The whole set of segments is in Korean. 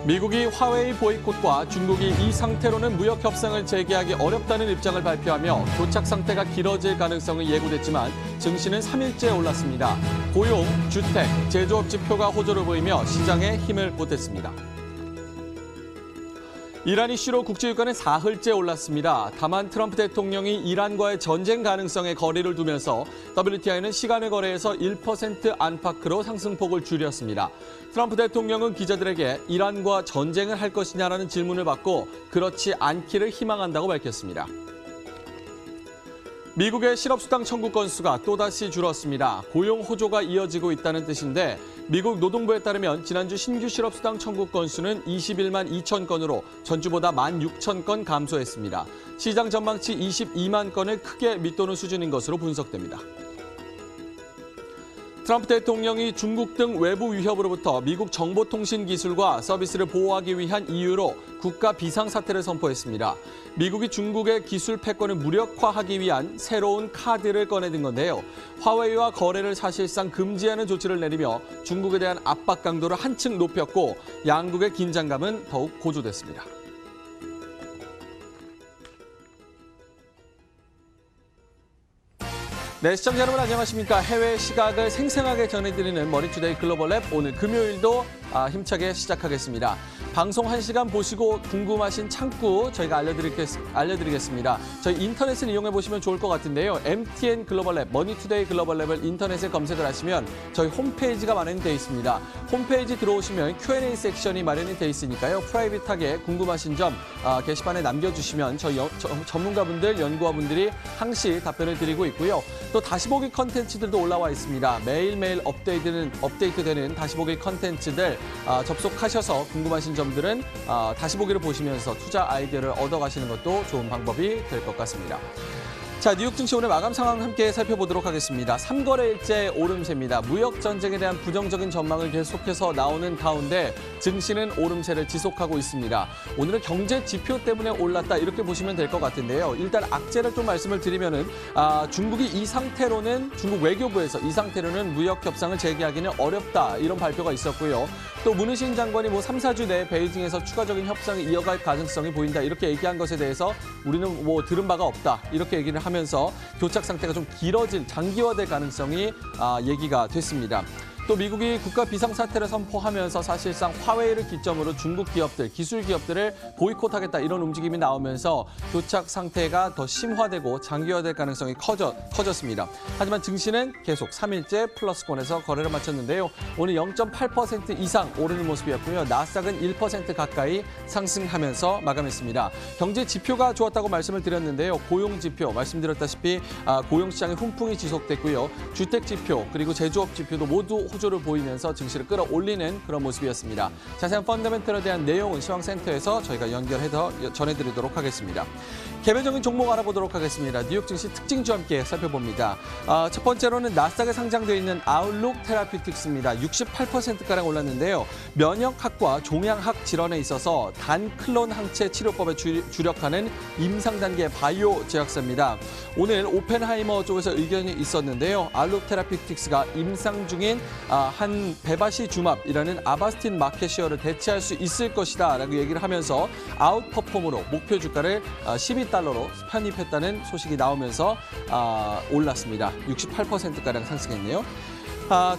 미국이 화웨이 보이콧과 중국이 이 상태로는 무역 협상을 재개하기 어렵다는 입장을 발표하며 교착 상태가 길어질 가능성이 예고됐지만 증시는 3일째 올랐습니다. 고용, 주택, 제조업 지표가 호조를 보이며 시장에 힘을 보탰습니다. 이란 이슈로 국제유가는 사흘째 올랐습니다. 다만 트럼프 대통령이 이란과의 전쟁 가능성에 거리를 두면서 WTI는 시간의 거래에서 1% 안팎으로 상승폭을 줄였습니다. 트럼프 대통령은 기자들에게 이란과 전쟁을 할 것이냐라는 질문을 받고 그렇지 않기를 희망한다고 밝혔습니다. 미국의 실업수당 청구 건수가 또다시 줄었습니다. 고용 호조가 이어지고 있다는 뜻인데 미국 노동부에 따르면 지난주 신규 실업수당 청구 건수는 21만 2천 건으로 전주보다 16,000건 감소했습니다. 시장 전망치 22만 건을 크게 밑도는 수준인 것으로 분석됩니다. 트럼프 대통령이 중국 등 외부 위협으로부터 미국 정보통신기술과 서비스를 보호하기 위한 이유로 국가 비상사태를 선포했습니다. 미국이 중국의 기술 패권을 무력화하기 위한 새로운 카드를 꺼내든 건데요. 화웨이와 거래를 사실상 금지하는 조치를 내리며 중국에 대한 압박 강도를 한층 높였고 양국의 긴장감은 더욱 고조됐습니다. 네, 시청자 여러분 안녕하십니까. 해외 시각을 생생하게 전해드리는 머니투데이 글로벌 랩 오늘 금요일도 힘차게 시작하겠습니다. 방송 1시간 보시고 궁금하신 창구 저희가 알려드리겠습니다. 저희 인터넷을 이용해 보시면 좋을 것 같은데요. MTN 글로벌 랩, 머니투데이 글로벌 랩을 인터넷에 검색을 하시면 저희 홈페이지가 마련이 되어 있습니다. 홈페이지 들어오시면 Q&A 섹션이 마련이 되어 있으니까요. 프라이빗하게 궁금하신 점 게시판에 남겨주시면 저희 전문가분들, 연구원분들이 항시 답변을 드리고 있고요. 또 다시 보기 컨텐츠들도 올라와 있습니다. 매일매일 업데이트되는 다시 보기 컨텐츠들 접속하셔서 궁금하신 점들은 다시 보기를 보시면서 투자 아이디어를 얻어가시는 것도 좋은 방법이 될 것 같습니다. 자, 뉴욕 증시 오늘 마감 상황 함께 살펴보도록 하겠습니다. 3거래일째 오름세입니다. 무역 전쟁에 대한 부정적인 전망을 계속해서 나오는 가운데 증시는 오름세를 지속하고 있습니다. 오늘은 경제 지표 때문에 올랐다 이렇게 보시면 될 것 같은데요. 일단 악재를 좀 말씀을 드리면은 중국이 이 상태로는 중국 외교부에서 이 상태로는 무역 협상을 재개하기는 어렵다 이런 발표가 있었고요. 또 문희신 장관이 3, 4주 내에 베이징에서 추가적인 협상을 이어갈 가능성이 보인다 이렇게 얘기한 것에 대해서 우리는 들은 바가 없다 이렇게 얘기를 하면서 교착 상태가 좀 길어질 장기화될 가능성이 얘기가 됐습니다. 또 미국이 국가 비상사태를 선포하면서 사실상 화웨이를 기점으로 중국 기업들, 기술 기업들을 보이콧하겠다 이런 움직임이 나오면서 교착 상태가 더 심화되고 장기화될 가능성이 커졌습니다. 하지만 증시는 계속 3일째 플러스권에서 거래를 마쳤는데요. 오늘 0.8% 이상 오르는 모습이었고요. 나스닥은 1% 가까이 상승하면서 마감했습니다. 경제 지표가 좋았다고 말씀을 드렸는데요. 고용 지표 말씀드렸다시피 고용 시장의 훈풍이 지속됐고요. 주택 지표 그리고 제조업 지표도 모두 호조를 보이면서 증시를 끌어올리는 그런 모습이었습니다. 자세한 펀더멘털에 대한 내용은 시황센터에서 저희가 연결해서 전해드리도록 하겠습니다. 개별적인 종목 알아보도록 하겠습니다. 뉴욕 증시 특징주 함께 살펴봅니다. 첫 번째로는 나스닥에 상장되어 있는 아웃룩 테라피틱스입니다. 68%가량 올랐는데요. 면역학과 종양학 질환에 있어서 단클론 항체 치료법에 주력하는 임상 단계 바이오 제약사입니다. 오늘 오펜하이머 쪽에서 의견이 있었는데요. 아웃룩 테라피틱스가 임상 중인 한 베바시주맙이라는 아바스틴 마켓 쉐어를 대체할 수 있을 것이다 라고 얘기를 하면서 아웃퍼폼으로 목표 주가를 12달러로 편입했다는 소식이 나오면서 올랐습니다. 68%가량 상승했네요.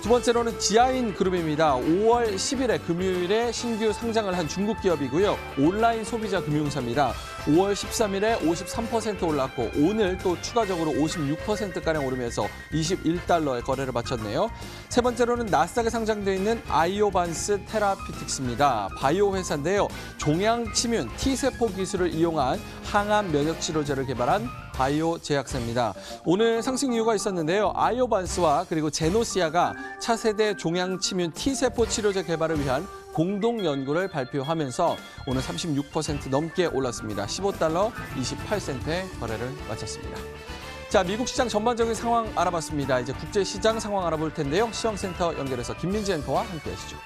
두 번째로는 지아인 그룹입니다. 5월 10일에 금요일에 신규 상장을 한 중국 기업이고요. 온라인 소비자 금융사입니다. 5월 13일에 53% 올랐고 오늘 또 추가적으로 56%가량 오르면서 21달러의 거래를 마쳤네요. 세 번째로는 나스닥에 상장되어 있는 아이오반스 테라피틱스입니다. 바이오 회사인데요. 종양 침윤 T세포 기술을 이용한 항암 면역 치료제를 개발한 바이오 제약사입니다. 오늘 상승 이유가 있었는데요. 아이오반스와 그리고 제노시아가 차세대 종양 침윤 T세포 치료제 개발을 위한 공동 연구를 발표하면서 오늘 36% 넘게 올랐습니다. 15달러 28센트의 거래를 마쳤습니다. 자, 미국 시장 전반적인 상황 알아봤습니다. 이제 국제 시장 상황 알아볼 텐데요. 시황센터 연결해서 김민지 앵커와 함께하시죠.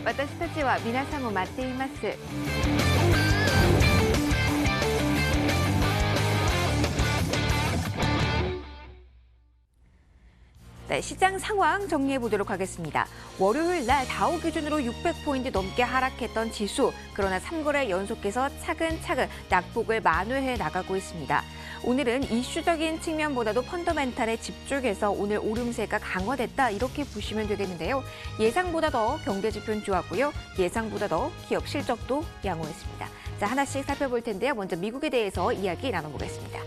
私たちは皆さんも待っています。 네, 시장 상황 정리해 보도록 하겠습니다. 월요일 날 다우 기준으로 600포인트 넘게 하락했던 지수. 그러나 3거래 연속해서 차근차근 낙폭을 만회해 나가고 있습니다. 오늘은 이슈적인 측면보다도 펀더멘탈에 집중해서 오늘 오름세가 강화됐다 이렇게 보시면 되겠는데요. 예상보다 더 경제 지표는 좋았고요. 예상보다 더 기업 실적도 양호했습니다. 자, 하나씩 살펴볼 텐데요. 먼저 미국에 대해서 이야기 나눠보겠습니다.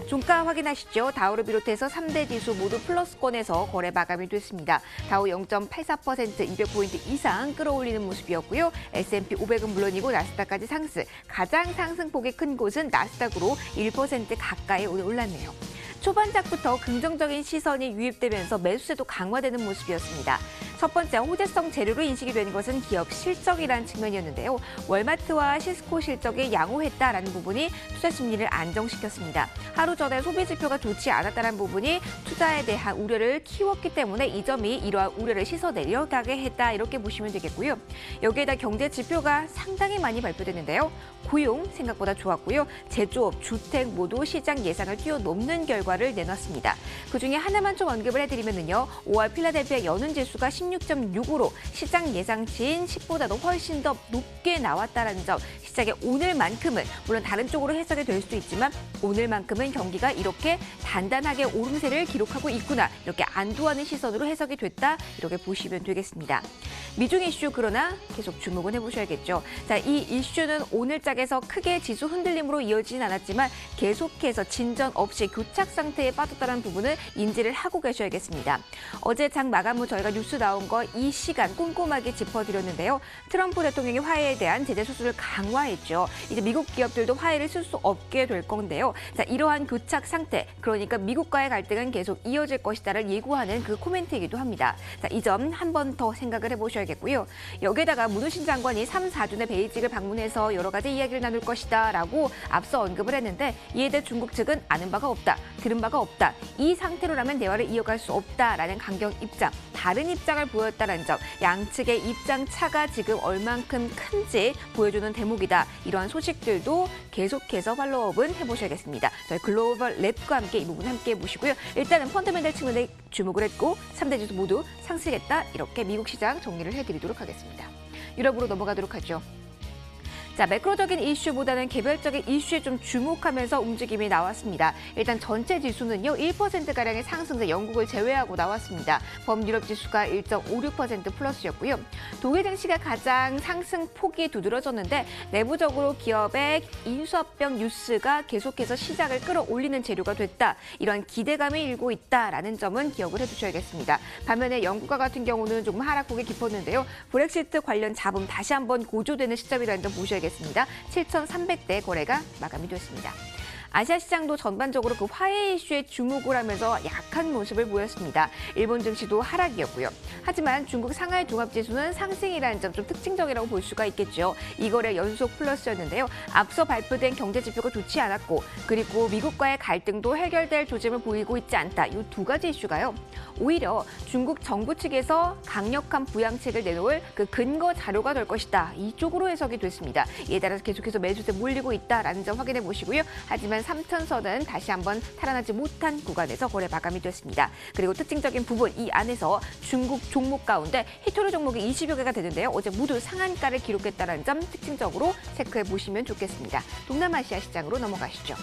종가 확인하시죠. 다우를 비롯해서 3대 지수 모두 플러스권에서 거래 마감이 됐습니다. 다우 0.84% 200포인트 이상 끌어올리는 모습이었고요. S&P 500은 물론이고 나스닥까지 상승. 가장 상승폭이 큰 곳은 나스닥으로 1% 가까이 오늘 올랐네요. 초반작부터 긍정적인 시선이 유입되면서 매수세도 강화되는 모습이었습니다. 첫 번째, 호재성 재료로 인식이 된 것은 기업 실적이라는 측면이었는데요. 월마트와 시스코 실적이 양호했다라는 부분이 투자 심리를 안정시켰습니다. 하루 전에 소비 지표가 좋지 않았다는 부분이 투자에 대한 우려를 키웠기 때문에 이 점이 이러한 우려를 씻어내려가게 했다 이렇게 보시면 되겠고요. 여기에다 경제 지표가 상당히 많이 발표됐는데요. 고용 생각보다 좋았고요. 제조업, 주택 모두 시장 예상을 뛰어넘는 결과를 내놨습니다. 그중에 하나만 좀 언급을 해드리면요. 5월 필라델피아 연은지수가 16.6으로 시장 예상치인 10보다도 훨씬 더 높게 나왔다는 점. 시장의 오늘만큼은 물론 다른 쪽으로 해석이 될 수도 있지만 오늘만큼은 경기가 이렇게 단단하게 오름세를 기록하고 있구나. 이렇게 안도하는 시선으로 해석이 됐다. 이렇게 보시면 되겠습니다. 미중 이슈 그러나 계속 주목은 해보셔야겠죠. 자, 이 이슈는 오늘 짝에서 크게 지수 흔들림으로 이어지진 않았지만 계속해서 진전 없이 교착 상태에 빠졌다는 부분을 인지를 하고 계셔야겠습니다. 어제 장 마감 후 저희가 뉴스 나온 거 이 시간 꼼꼼하게 짚어드렸는데요. 트럼프 대통령이 화해에 대한 제재 수순을 강화했죠. 이제 미국 기업들도 화해를 쓸 수 없게 될 건데요. 자, 이러한 교착 상태, 그러니까 미국과의 갈등은 계속 이어질 것이다를 예고하는 그 코멘트이기도 합니다. 자, 이 점 한 번 더 생각을 해보셔야겠고요. 여기에다가 문우신 장관이 3, 4주내 베이징을 방문해서 여러 가지 이야기를 나눌 것이다라고 앞서 언급을 했는데 이에 대해 중국 측은 아는 바가 없다, 들은 바가 없다. 이 상태로라면 대화를 이어갈 수 없다라는 강경 입장, 다른 입장을 보였다는 점, 양측의 입장 차가 지금 얼만큼 큰지 보여주는 대목이다. 이러한 소식들도 계속해서 팔로우업은 해보셔야겠습니다. 저희 글로벌 랩과 함께 이 부분 함께 보시고요. 일단은 펀더멘탈 측면에 주목을 했고 3대 지수 모두 상승했다. 이렇게 미국 시장 정리를 해드리도록 하겠습니다. 유럽으로 넘어가도록 하죠. 자, 매크로적인 이슈보다는 개별적인 이슈에 좀 주목하면서 움직임이 나왔습니다. 일단 전체 지수는요, 1%가량의 상승세 영국을 제외하고 나왔습니다. 범유럽 지수가 1.56% 플러스였고요. 독일 증시가 가장 상승폭이 두드러졌는데 내부적으로 기업의 인수합병 뉴스가 계속해서 시장을 끌어올리는 재료가 됐다. 이런 기대감이 일고 있다라는 점은 기억을 해두셔야겠습니다. 반면에 영국과 같은 경우는 조금 하락폭이 깊었는데요. 브렉시트 관련 잡음 다시 한번 고조되는 시점이라는 점 보셔야겠습니다. 7,300대 거래가 마감이 됐습니다. 아시아 시장도 전반적으로 그 화해 이슈에 주목을 하면서 약한 모습을 보였습니다. 일본 증시도 하락이었고요. 하지만 중국 상하이 종합지수는 상승이라는 점 좀 특징적이라고 볼 수가 있겠죠. 이 거래 연속 플러스였는데요. 앞서 발표된 경제 지표가 좋지 않았고 그리고 미국과의 갈등도 해결될 조짐을 보이고 있지 않다. 이 두 가지 이슈가요. 오히려 중국 정부 측에서 강력한 부양책을 내놓을 그 근거 자료가 될 것이다. 이쪽으로 해석이 됐습니다. 이에 따라서 계속해서 매수세 몰리고 있다라는 점 확인해 보시고요. 하지만 3천선은 다시 한번 탈환하지 못한 구간에서 거래 마감이 됐습니다. 그리고 특징적인 부분 이 안에서 중국 종목 가운데 히토류 종목이 20여 개가 되는데요. 어제 모두 상한가를 기록했다는 점 특징적으로 체크해 보시면 좋겠습니다. 동남아시아 시장으로 넘어가시죠.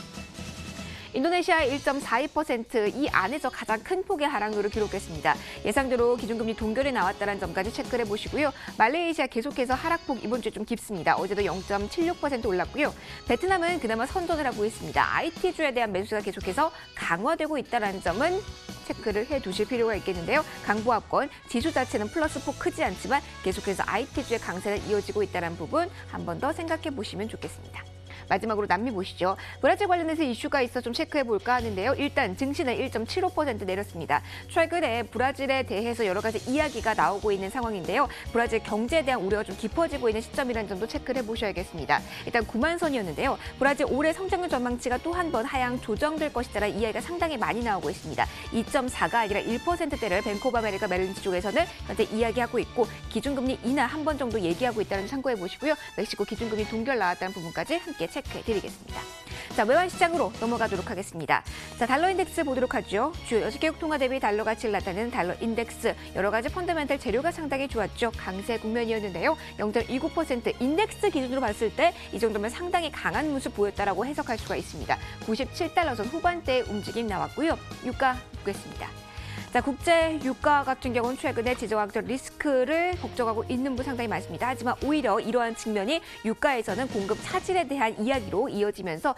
인도네시아 1.42% 이 안에서 가장 큰 폭의 하락률을 기록했습니다. 예상대로 기준금리 동결이 나왔다는 점까지 체크를 해보시고요. 말레이시아 계속해서 하락폭 이번 주에 좀 깊습니다. 어제도 0.76% 올랐고요. 베트남은 그나마 선전을 하고 있습니다. IT주에 대한 매수가 계속해서 강화되고 있다는 점은 체크를 해두실 필요가 있겠는데요. 강보합권 지수 자체는 플러스폭 크지 않지만 계속해서 IT주의 강세는 이어지고 있다는 부분 한 번 더 생각해 보시면 좋겠습니다. 마지막으로 남미 보시죠. 브라질 관련해서 이슈가 있어 좀 체크해 볼까 하는데요. 일단 증시는 1.75% 내렸습니다. 최근에 브라질에 대해서 여러 가지 이야기가 나오고 있는 상황인데요. 브라질 경제에 대한 우려가 좀 깊어지고 있는 시점이라는 점도 체크를 해보셔야겠습니다. 일단 9만 선이었는데요. 브라질 올해 성장률 전망치가 또 한 번 하향 조정될 것이다라는 이야기가 상당히 많이 나오고 있습니다. 2.4가 아니라 1%대를 뱅크 오브 아메리카 메릴린치 쪽에서는 현재 이야기하고 있고 기준금리 인하 한 번 정도 얘기하고 있다는 참고해 보시고요. 멕시코 기준금리 동결 나왔다는 부분까지 함께 체크해드리겠습니다. 자, 자, 외환 시장으로 넘어가도록 하겠습니다. 자, 달러 인덱스 보도록 하죠. 주요 6개국 통화 대비 달러 가치를 나타내는 달러 인덱스. 여러 가지 펀더멘털 재료가 상당히 좋았죠. 강세 국면이었는데요. 0.29% 인덱스 기준으로 봤을 때 이 정도면 상당히 강한 모습 보였다라고 해석할 수가 있습니다. 97달러 선 후반대의 움직임 나왔고요. 유가 보겠습니다. 자, 국제 유가 같은 경우는 최근에 지정학적 리스크를 걱정하고 있는 분 상당히 많습니다. 하지만 오히려 이러한 측면이 유가에서는 공급 차질에 대한 이야기로 이어지면서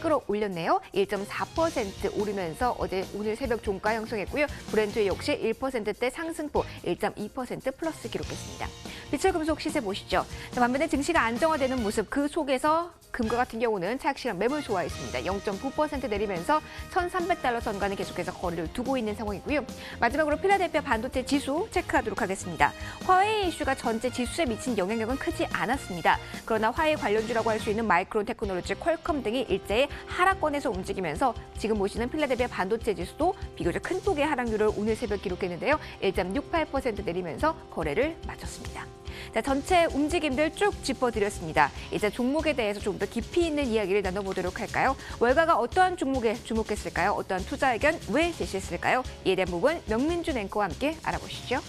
끌어올렸네요. 1.4% 오르면서 오늘 새벽 종가 형성했고요. 브렌트 역시 1%대 상승폭 1.2% 플러스 기록했습니다. 비철금속 시세 보시죠. 자, 반면에 증시가 안정화되는 모습, 그 속에서 금과 같은 경우는 차익실현 매물 좋아했습니다. 0.9% 내리면서 1,300달러 선과는 계속해서 거리를 두고 있는 상황이고요. 마지막으로 필라델피아 반도체 지수 체크하도록 하겠습니다. 화웨이 이슈가 전체 지수에 미친 영향력은 크지 않았습니다. 그러나 화웨이 관련주라고 할 수 있는 마이크론 테크놀로지, 퀄컴 등이 일제히 하락권에서 움직이면서 지금 보시는 필라델피아 반도체 지수도 비교적 큰 폭의 하락률을 오늘 새벽 기록했는데요. 1.68% 내리면서 거래를 마쳤습니다. 자, 전체 움직임들 쭉 짚어드렸습니다. 이제 종목에 대해서 좀 더 깊이 있는 이야기를 나눠보도록 할까요? 월가가 어떠한 종목에 주목했을까요? 어떠한 투자 의견 왜 제시했을까요? 이에 대한 부분 명민준 앵커와 함께 알아보시죠.